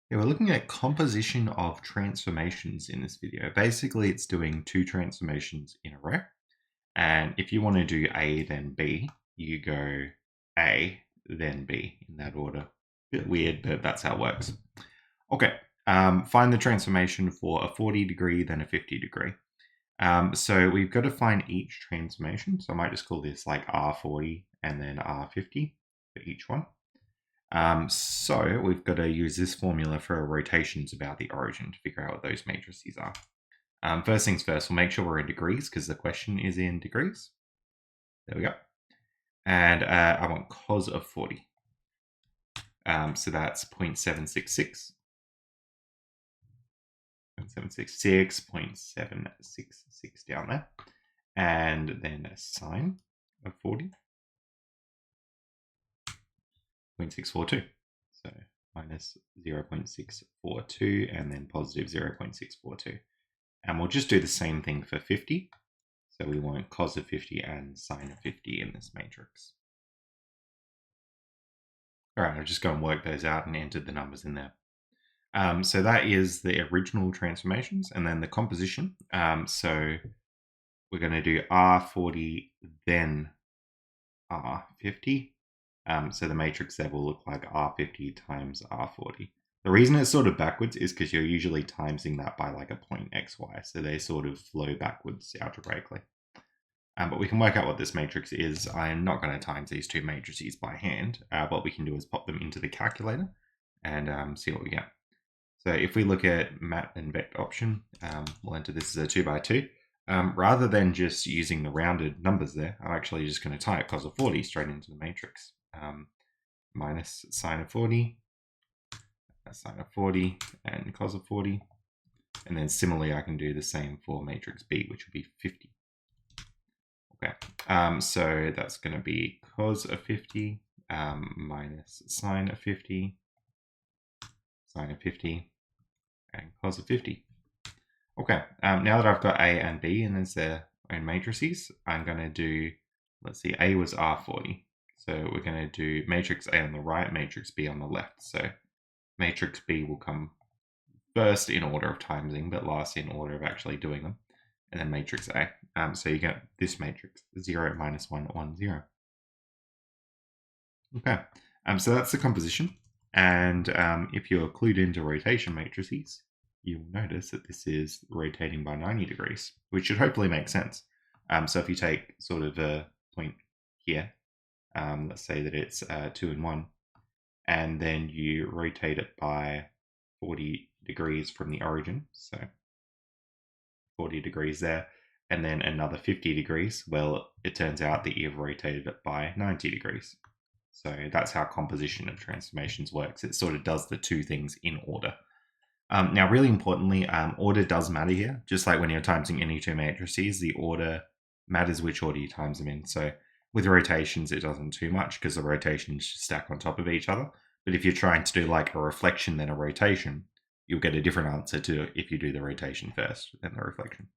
Yeah, we're looking at composition of transformations in this video. Basically, it's doing two transformations in a row. And if you want to do A, then B, you go A, then B in that order. Bit weird, but that's how it works. Okay, find the transformation for a 40 degree, then a 50 degree. So we've got to find each transformation. So I might just call this like R40 and then R50 for each one. So we've got to use this formula for rotations about the origin to figure out what those matrices are. First things first, we'll make sure we're in degrees because the question is in degrees. There we go. And I want cos of 40. So that's 0.766. 0.766, 0.766 down there. And then a sine of 40. 0.642. So minus 0.642 and then positive 0.642. And we'll just do the same thing for 50. So we want cos of 50 and sine of 50 in this matrix. All right, I'll just go and work those out and enter the numbers in there. So that is the original transformations and then the composition. So we're going to do R40, then R50. So the matrix there will look like R50 times R40. The reason it's sort of backwards is because you're usually timesing that by like a point xy. So they sort of flow backwards algebraically. But we can work out what this matrix is. I'm not going to times these two matrices by hand. What we can do is pop them into the calculator and see what we get. So if we look at mat and vect option, we'll enter this as a 2 by 2. Rather than just using the rounded numbers there, I'm actually just going to type cos of 40 straight into the matrix. Minus sine of 40, sine of 40, and cos of 40. And then similarly, I can do the same for matrix B, which would be 50. Okay, so that's going to be cos of 50 minus sine of 50, sine of 50, and cos of 50. Okay, now that I've got A and B and there's their own matrices, I'm going to do, let's see, A was R40. So we're going to do matrix A on the right, matrix B on the left. So matrix B will come first in order of timesing, but last in order of actually doing them. And then matrix A. So you get this matrix, 0, minus 1, 1, 0. Okay, so that's the composition. And if you're clued into rotation matrices, you'll notice that this is rotating by 90 degrees, which should hopefully make sense. So if you take sort of a point here, let's say that it's 2 and 1, and then you rotate it by 40 degrees from the origin, so 40 degrees there, and then another 50 degrees, well, it turns out that you've rotated it by 90 degrees. So that's how composition of transformations works. It sort of does the two things in order. Now, really importantly, order does matter here. Just like when you're timesing any two matrices, the order matters which order you times them in. So with rotations, it doesn't too much because the rotations stack on top of each other. But if you're trying to do like a reflection then a rotation, you'll get a different answer to if you do the rotation first than the reflection.